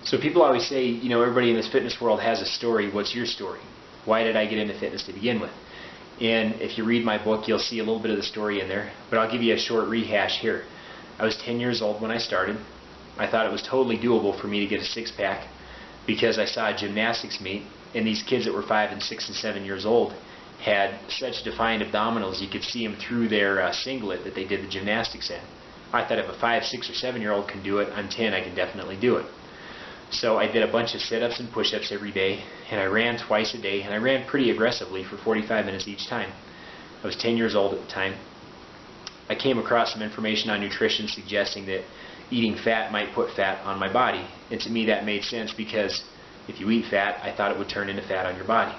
So people always say, you know, everybody in this fitness world has a story. What's your story? Why did I get into fitness to begin with? And if you read my book, you'll see a little bit of the story in there, but I'll give you a short rehash here. I was 10 years old when I started. I thought it was totally doable for me to get a six-pack because I saw a gymnastics meet, and these kids that were 5 and 6 and 7 years old had such defined abdominals you could see them through their singlet that they did the gymnastics in. I thought if a 5, 6, or 7-year-old can do it, I'm 10, I can definitely do it. So I did a bunch of sit-ups and push-ups every day, and I ran twice a day, and I ran pretty aggressively for 45 minutes each time. I was 10 years old at the time. I came across some information on nutrition suggesting that eating fat might put fat on my body, and to me that made sense because if you eat fat, I thought it would turn into fat on your body.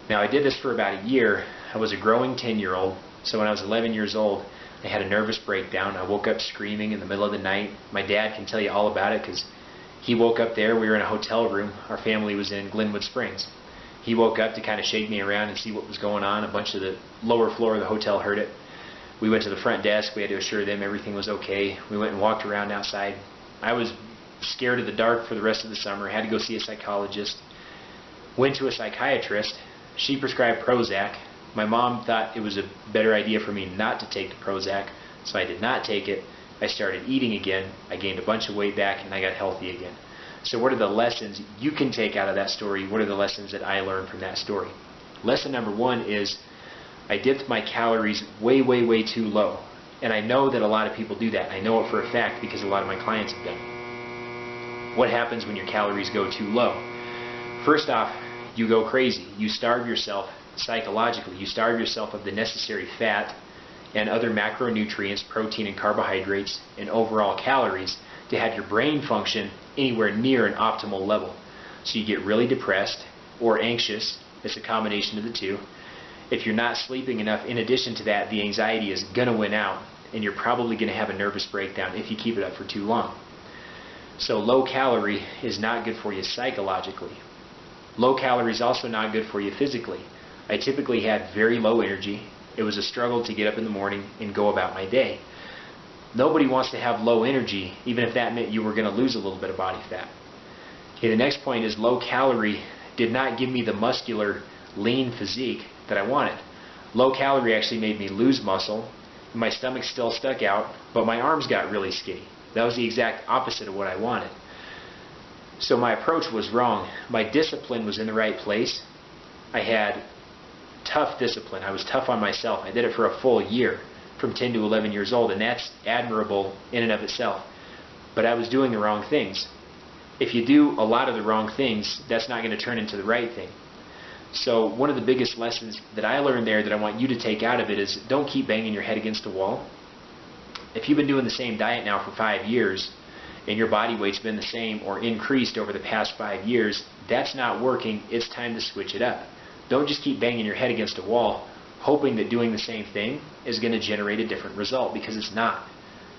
Now I did this for about a year. I was a growing 10-year-old, so when I was 11 years old, I had a nervous breakdown. I woke up screaming in the middle of the night. My dad can tell you all about it because he woke up there. We were in a hotel room. Our family was in Glenwood Springs. He woke up to kind of shake me around and see what was going on. A bunch of the lower floor of the hotel heard it. We went to the front desk. We had to assure them everything was okay. We went and walked around outside. I was scared of the dark for the rest of the summer. Had to go see a psychologist. Went to a psychiatrist. She prescribed Prozac. My mom thought it was a better idea for me not to take the Prozac, so I did not take it. I started eating again. I gained a bunch of weight back, and I got healthy again. So what are the lessons you can take out of that story? What are the lessons that I learned from that story? Lesson number 1 is I dipped my calories way, way, way too low. And I know that a lot of people do that. I know it for a fact because a lot of my clients have done it. What happens when your calories go too low? First off, you go crazy. You starve yourself psychologically. You starve yourself of the necessary fat and other macronutrients, protein and carbohydrates, and overall calories to have your brain function anywhere near an optimal level. So you get really depressed or anxious. It's a combination of the two. If you're not sleeping enough, in addition to that, the anxiety is going to win out, and you're probably going to have a nervous breakdown if you keep it up for too long. So low calorie is not good for you psychologically. Low calorie is also not good for you physically. I typically had very low energy. It was a struggle to get up in the morning and go about my day. Nobody wants to have low energy, even if that meant you were going to lose a little bit of body fat. Okay, the next point is low calorie did not give me the muscular, lean physique that I wanted. Low calorie actually made me lose muscle. My stomach still stuck out, but my arms got really skinny. That was the exact opposite of what I wanted. So my approach was wrong. My discipline was in the right place. I had tough discipline. I was tough on myself. I did it for a full year, from 10 to 11 years old, and that's admirable in and of itself. But I was doing the wrong things. If you do a lot of the wrong things, that's not going to turn into the right thing. So one of the biggest lessons that I learned there that I want you to take out of it is don't keep banging your head against a wall. If you've been doing the same diet now for 5 years and your body weight's been the same or increased over the past 5 years, that's not working. It's time to switch it up. Don't just keep banging your head against a wall hoping that doing the same thing is going to generate a different result, because it's not.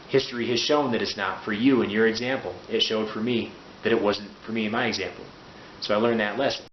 History has shown that it's not for you in your example. It showed for me that it wasn't for me in my example. So I learned that lesson.